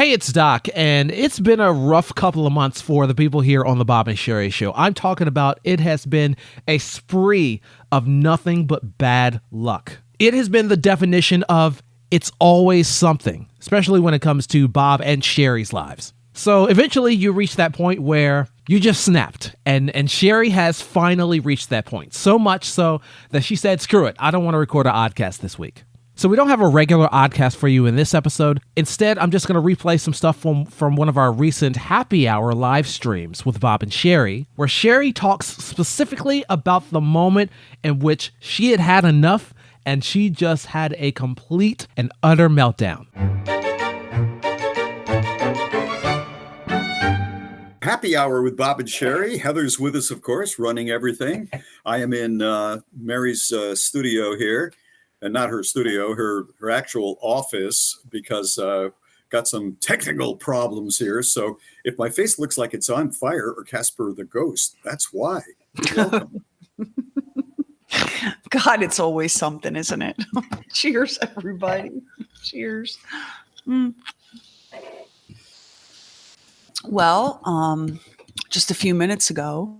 Hey, it's Doc, and it's been a rough couple of months for the people here on the Bob and Sheri Show. I'm talking about it has been a spree of nothing but bad luck. It has been the definition of it's always something, especially when it comes to Bob and Sheri's lives. So eventually you reach that point where you just snapped, and Sheri has finally reached that point. So much so that she said, screw it, I don't want to record an Oddcast this week. So we don't have a regular Oddcast for you in this episode. Instead, I'm just going to replay some stuff from one of our recent happy hour live streams with Bob and Sheri, where Sheri talks specifically about the moment in which she had had enough and she just had a complete and utter meltdown. Happy hour with Bob and Sheri. Heather's with us, of course, running everything. I am in Mary's studio here. And not her studio, her actual office, because got some technical problems here. So if my face looks like it's on fire or Casper the Ghost, that's why. Welcome. God, it's always something, isn't it? Cheers, everybody. Cheers. Well, just a few minutes ago,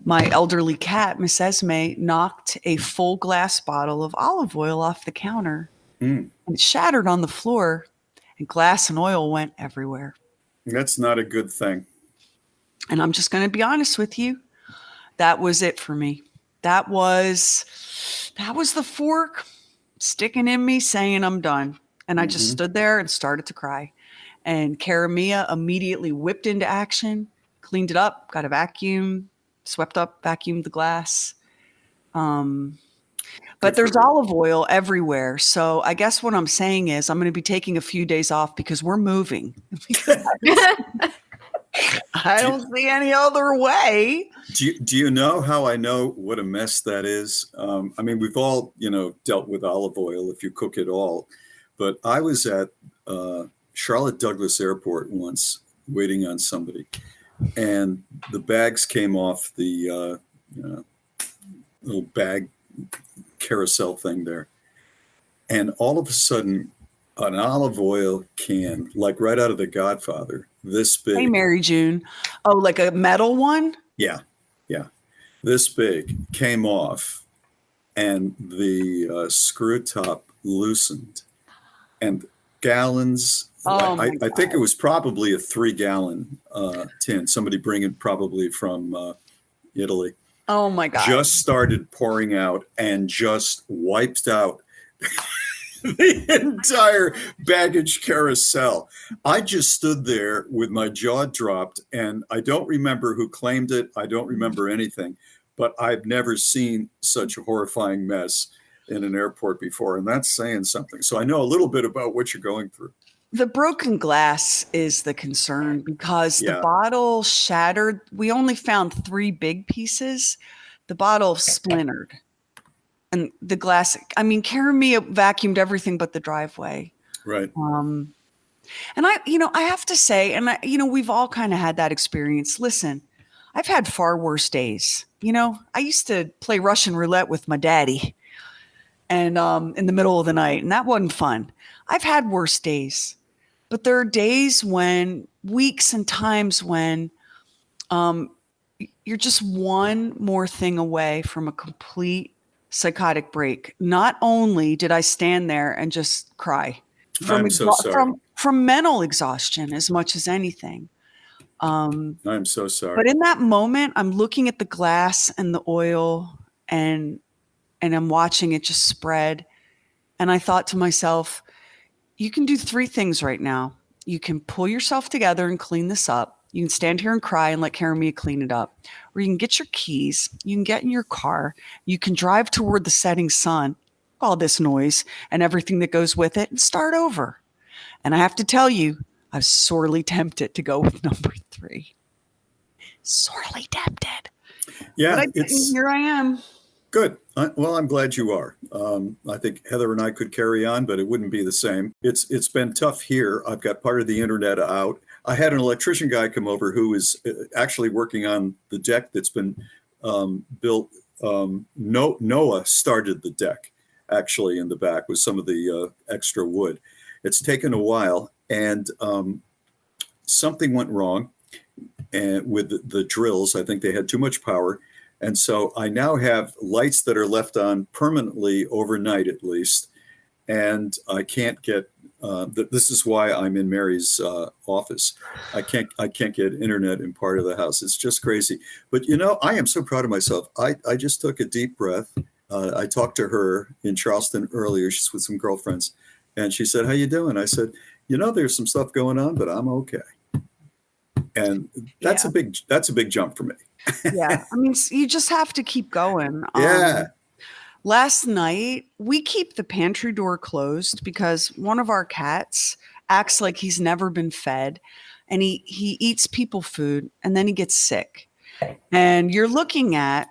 my elderly cat, Miss Esme, knocked a full glass bottle of olive oil off the counter. And it shattered on the floor, and glass and oil went everywhere. That's not a good thing. And I'm just going to be honest with you. That was it for me. That was the fork sticking in me saying I'm done. And I just stood there and started to cry. And Karamia immediately whipped into action, cleaned it up, got a vacuum, swept up, vacuumed the glass. But there's olive oil everywhere. So I guess what I'm saying is I'm going to be taking a few days off because we're moving. I don't see any other way. Do you know how I know what a mess that is? I mean, we've all, dealt with olive oil if you cook it all. But I was at Charlotte Douglas Airport once waiting on somebody. And the bags came off the little bag carousel thing there. And all of a sudden, an olive oil can, like right out of The Godfather, this big. Hey, Mary June. Oh, like a metal one? Yeah. This big came off, and the screw top loosened. And gallons. I think it was probably a 3-gallon tin. Somebody bring it probably from Italy. Oh my God. Just started pouring out and just wiped out the entire baggage carousel. I just stood there with my jaw dropped, and I don't remember who claimed it. I don't remember anything, but I've never seen such a horrifying mess in an airport before. And that's saying something. So I know a little bit about what you're going through. The broken glass is the concern because the bottle shattered. We only found 3 big pieces. The bottle splintered. And the glass, Karamia vacuumed everything but the driveway. Right. And I have to say, we've all kind of had that experience. Listen, I've had far worse days. I used to play Russian roulette with my daddy and in the middle of the night, and that wasn't fun. I've had worse days. But there are days weeks and times when you're just one more thing away from a complete psychotic break. Not only did I stand there and just cry I'm so sorry. From mental exhaustion as much as anything. I'm so sorry. But in that moment, I'm looking at the glass and the oil and I'm watching it just spread. And I thought to myself, you can do 3 things right now. You can pull yourself together and clean this up. You can stand here and cry and let Karamia clean it up. Or you can get your keys. You can get in your car. You can drive toward the setting sun, all this noise and everything that goes with it, and start over. And I have to tell you, I was sorely tempted to go with number 3. Sorely tempted. Yeah. But here I am. Good. Well, I'm glad you are. I think Heather and I could carry on, but it wouldn't be the same. It's been tough here. I've got part of the internet out. I had an electrician guy come over who is actually working on the deck that's been built. Noah started the deck actually in the back with some of the extra wood. It's taken a while, and something went wrong and with the drills. I think they had too much power. And so I now have lights that are left on permanently overnight, at least. And I can't get, this is why I'm in Mary's office. I can't get internet in part of the house. It's just crazy. But, I am so proud of myself. I just took a deep breath. I talked to her in Charleston earlier. She's with some girlfriends. And she said, "How you doing?" I said, "There's some stuff going on, but I'm okay." And that's a big jump for me. Yeah. I mean, you just have to keep going. Yeah. Last night, we keep the pantry door closed because one of our cats acts like he's never been fed, and he eats people food and then he gets sick. And you're looking at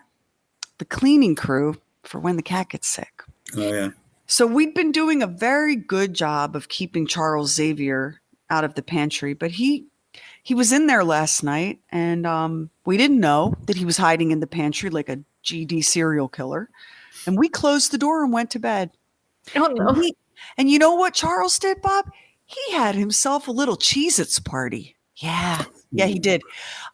the cleaning crew for when the cat gets sick. Oh, yeah. So we'd been doing a very good job of keeping Charles Xavier out of the pantry, but he was in there last night, and we didn't know that he was hiding in the pantry like a GD serial killer. And we closed the door and went to bed. Oh, no. And you know what Charles did, Bob? He had himself a little Cheez-Its party. Yeah, he did.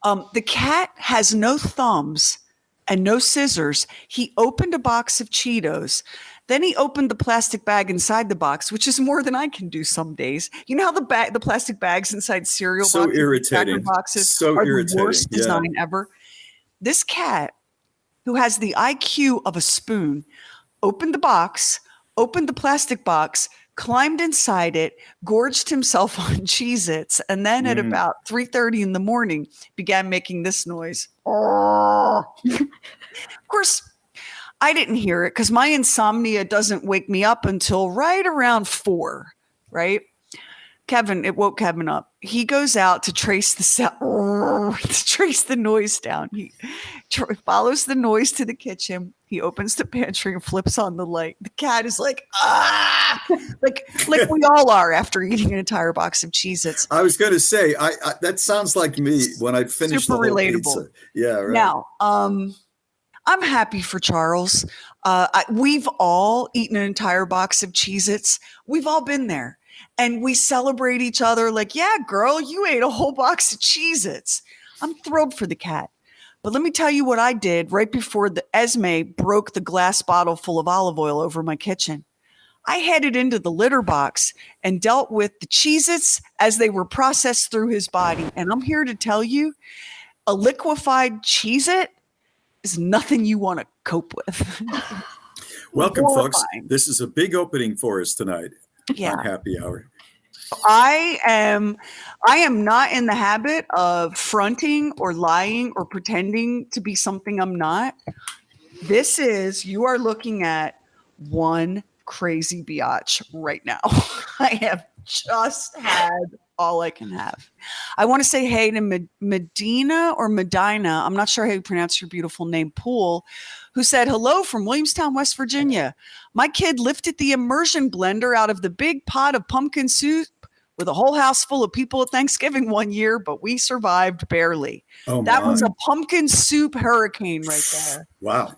The cat has no thumbs and no scissors. He opened a box of Cheetos. Then he opened the plastic bag inside the box, which is more than I can do some days. You know how the plastic bags inside cereal boxes, irritating. Boxes So are irritating. The worst design ever. This cat, who has the IQ of a spoon, opened the box, opened the plastic box, climbed inside it, gorged himself on Cheez-Its, and then at about 3:30 in the morning began making this noise. Of course, I didn't hear it because my insomnia doesn't wake me up until right around 4, right? It woke Kevin up. He goes out to trace the noise down. He follows the noise to the kitchen. He opens the pantry and flips on the light. The cat is like, ah, like we all are after eating an entire box of Cheez-Its. I was going to say, I that sounds like me when I finished Super the whole relatable. pizza. Yeah, right. Now, I'm happy for Charles. We've all eaten an entire box of Cheez-Its. We've all been there. And we celebrate each other like, yeah, girl, you ate a whole box of Cheez-Its. I'm thrilled for the cat. But let me tell you what I did right before the Esme broke the glass bottle full of olive oil over my kitchen. I headed into the litter box and dealt with the Cheez-Its as they were processed through his body. And I'm here to tell you, a liquefied Cheez-It is nothing you want to cope with. Welcome, folks. This is a big opening for us tonight. Yeah. On Happy Hour. I am not in the habit of fronting or lying or pretending to be something I'm not. You are looking at one crazy biatch right now. I have just had all I can have. I want to say hey to Medina or Medina. I'm not sure how you pronounce your beautiful name, Pool, who said hello from Williamstown, West Virginia. My kid lifted the immersion blender out of the big pot of pumpkin soup with a whole house full of people at Thanksgiving one year, but we survived barely. Oh, that was a pumpkin soup hurricane right there. Wow.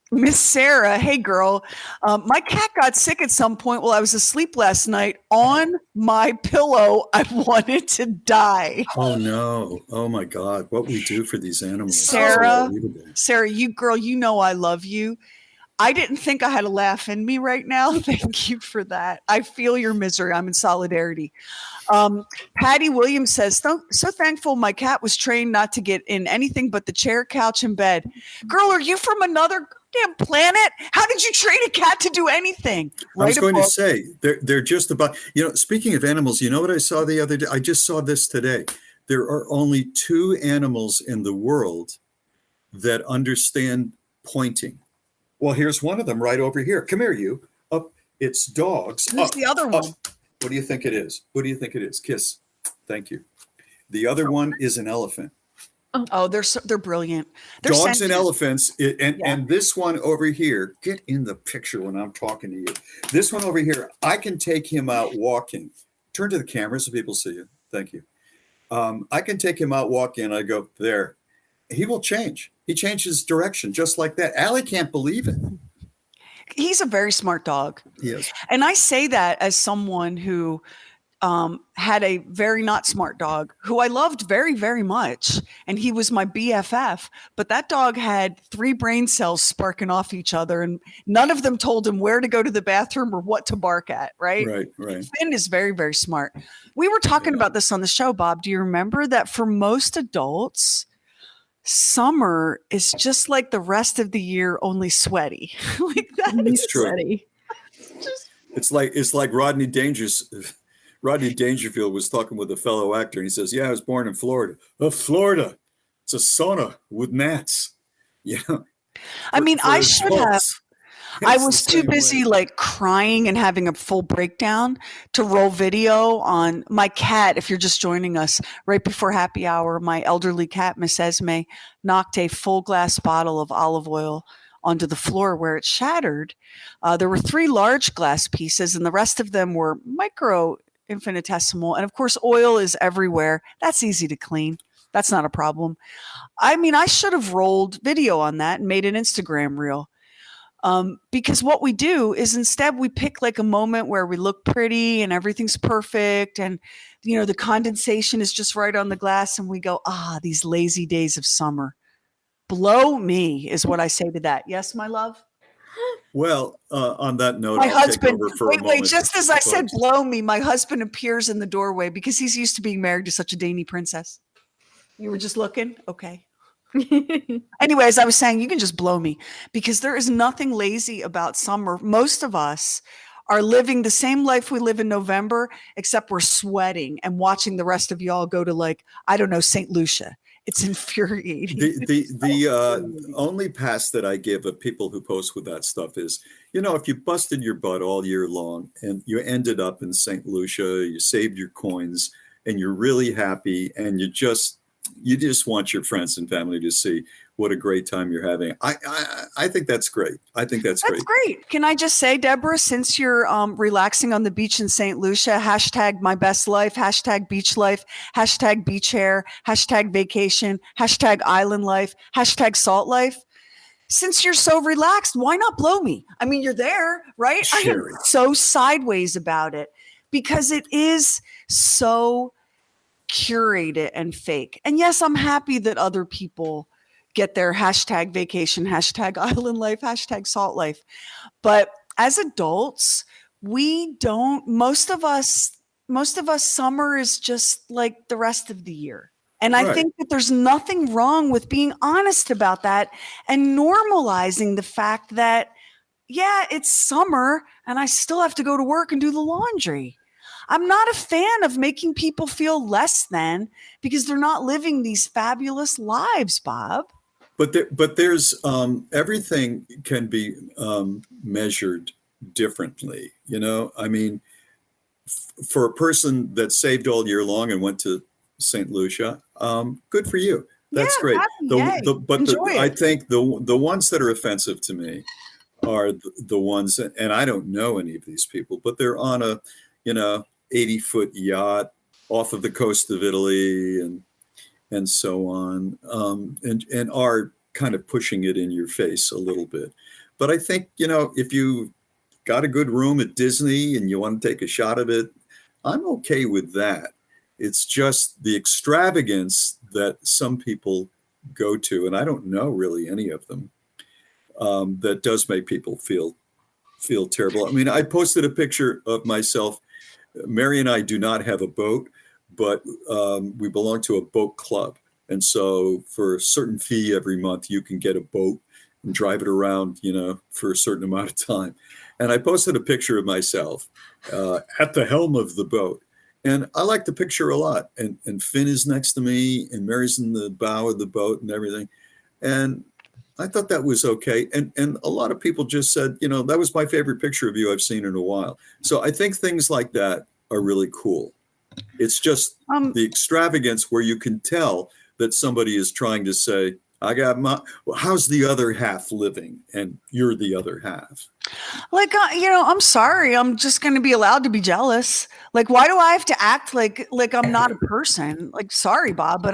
Miss Sarah, hey girl, my cat got sick at some point while I was asleep last night. On my pillow, I wanted to die. Oh no. Oh my God. What we do for these animals. Sarah, you know I love you. I didn't think I had a laugh in me right now. Thank you for that. I feel your misery. I'm in solidarity. Patty Williams says, so thankful my cat was trained not to get in anything but the chair, couch, and bed. Girl, are you from another damn planet? How did you train a cat to do anything? I was going to say, they're just about, speaking of animals, you know what I saw the other day? I just saw this today. There are only 2 animals in the world that understand pointing. Well, here's one of them right over here. Come here, you. Up. It's dogs. Who's the other one? What do you think it is? What do you think it is? Kiss. Thank you. The other one is an elephant. Oh, they're brilliant. They're dogs sentient. and elephants. And this one over here, get in the picture when I'm talking to you. This one over here, I can take him out walking. Turn to the camera so people see you. Thank you. I can take him out walking and I go, there. He will change. He changes direction just like that. Allie can't believe it. He's a very smart dog. Yes. And I say that as someone who had a very not smart dog who I loved very, very much. And he was my BFF. But that dog had 3 brain cells sparking off each other, and none of them told him where to go to the bathroom or what to bark at. Right. Right. Finn is very, very smart. We were talking about this on the show, Bob. Do you remember that for most adults, summer is just like the rest of the year, only sweaty? Like that. It's true. Sweaty. It's like Rodney Dangerfield was talking with a fellow actor, and he says, "Yeah, I was born in Florida. Florida, it's a sauna with gnats." Yeah. I mean, I should have. I It's was the too same busy way. like crying and having a full breakdown to roll video on my cat. If you're just joining us, right before happy hour, my elderly cat, Miss Esme, knocked a full glass bottle of olive oil onto the floor where it shattered. There were 3 large glass pieces, and the rest of them were micro infinitesimal. And of course, oil is everywhere. That's easy to clean. That's not a problem. I mean, I should have rolled video on that and made an Instagram reel. Because what we do is instead we pick like a moment where we look pretty and everything's perfect, and the condensation is just right on the glass, and we go, these lazy days of summer. Blow me is what I say to that. Yes, my love? Well, on that note, My I'll husband, take over for a wait, moment. just as I said, folks. blow me, my husband appears in the doorway because he's used to being married to such a dainty princess. You were just looking? Okay. Anyways, I was saying you can just blow me because there is nothing lazy about summer. Most of us are living the same life we live in November, except we're sweating and watching the rest of y'all go to, like, I don't know, St. Lucia. It's infuriating. The only pass that I give of people who post with that stuff is, if you busted your butt all year long and you ended up in St. Lucia, you saved your coins and you're really happy, and you just want your friends and family to see what a great time you're having. I think that's great. I think that's great. That's great. Can I just say, Deborah, since you're relaxing on the beach in St. Lucia, hashtag my best life, hashtag beach life, hashtag beach hair, hashtag vacation, hashtag island life, hashtag salt life. Since you're so relaxed, why not blow me? I mean, you're there, right? Sheri. I am so sideways about it because it is so curated and fake. And yes, I'm happy that other people get their hashtag vacation, hashtag island life, hashtag salt life. But as adults, most of us, summer is just like the rest of the year. And I think that there's nothing wrong with being honest about that and normalizing the fact that, yeah, it's summer and I still have to go to work and do the laundry. I'm not a fan of making people feel less than because they're not living these fabulous lives, Bob. But there's everything can be measured differently. I mean, for a person that saved all year long and went to St. Lucia, good for you. That's great. I think the ones that are offensive to me are the ones, and I don't know any of these people, but they're on a 80-foot yacht off of the coast of Italy and so on, and are kind of pushing it in your face a little bit. But I think, if you got a good room at Disney and you want to take a shot of it, I'm okay with that. It's just the extravagance that some people go to, and I don't know really any of them, that does make people feel terrible. I mean, I posted a picture of myself. Mary and I do not have a boat, but we belong to a boat club. And so for a certain fee every month, you can get a boat and drive it around, for a certain amount of time. And I posted a picture of myself at the helm of the boat. And I like the picture a lot. And Finn is next to me and Mary's in the bow of the boat and everything. And I thought that was okay. And a lot of people just said, that was my favorite picture of you I've seen in a while. So I think things like that are really cool. It's just the extravagance where you can tell that somebody is trying to say, how's the other half living? And you're the other half. Like, I'm sorry. I'm just going to be allowed to be jealous. Like, why do I have to act like I'm not a person? Like, sorry, Bob, but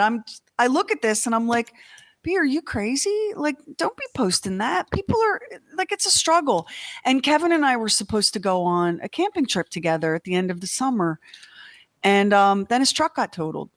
I look at this and I'm like, B, are you crazy? Like, don't be posting that. People are like, it's a struggle. And Kevin and I were supposed to go on a camping trip together at the end of the summer. And then his truck got totaled.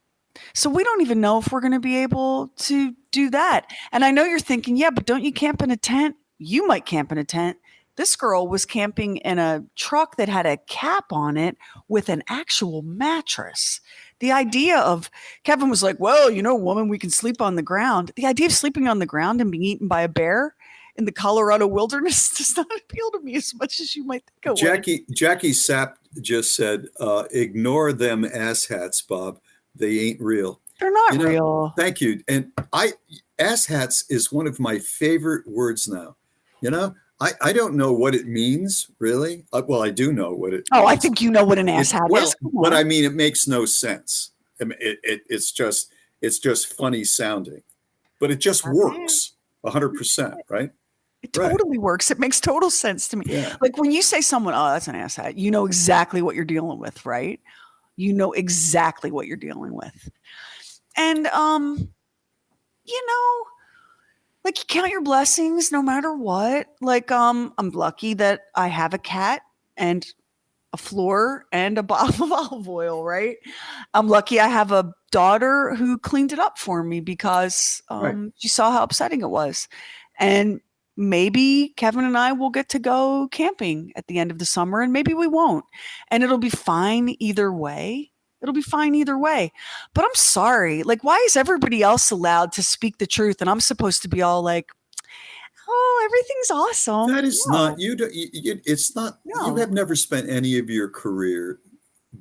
So we don't even know if we're going to be able to do that. And I know you're thinking, yeah, but don't you camp in a tent? You might camp in a tent. This girl was camping in a truck that had a cap on it with an actual mattress. The idea of Kevin was like, well, woman, we can sleep on the ground. The idea of sleeping on the ground and being eaten by a bear in the Colorado wilderness does not appeal to me as much as you might think it would. Jackie Sapp just said, ignore them asshats, Bob. They ain't real. They're not real. Thank you. And asshats is one of my favorite words now. I don't know what it means, really. Well, I do know what it means. I think you know what an asshat is. But I mean, it makes no sense. I mean, it's just funny sounding, but it just works 100%, right? It totally works. It makes total sense to me. Yeah. Like when you say someone, oh, that's an asshat, you know exactly what you're dealing with, right? You know exactly what you're dealing with. And, like you count your blessings no matter what. Like, I'm lucky that I have a cat and a floor and a bottle of olive oil, right? I'm lucky I have a daughter who cleaned it up for me because she saw how upsetting it was. And maybe Kevin and I will get to go camping at the end of the summer, and maybe we won't. And it'll be fine either way. But I'm sorry. Like, why is everybody else allowed to speak the truth? And I'm supposed to be all like, oh, everything's awesome. That is not, it's not, you have never spent any of your career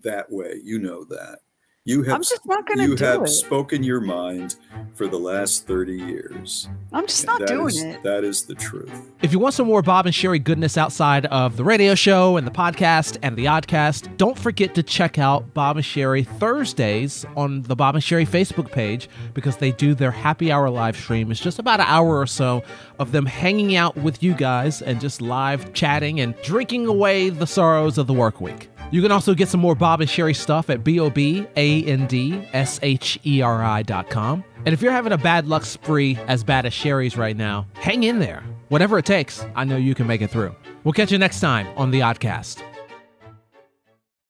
that way. You know that. I'm just not going to do it. You have spoken your mind for the last 30 years. I'm just not doing it. That is the truth. If you want some more Bob and Sheri goodness outside of the radio show and the podcast and the Oddcast, don't forget to check out Bob and Sheri Thursdays on the Bob and Sheri Facebook page, because they do their happy hour live stream. It's just about an hour or so of them hanging out with you guys and just live chatting and drinking away the sorrows of the work week. You can also get some more Bob and Sheri stuff at BOBANDSHERI.com. And if you're having a bad luck spree as bad as Sheri's right now, hang in there. Whatever it takes, I know you can make it through. We'll catch you next time on The Oddcast.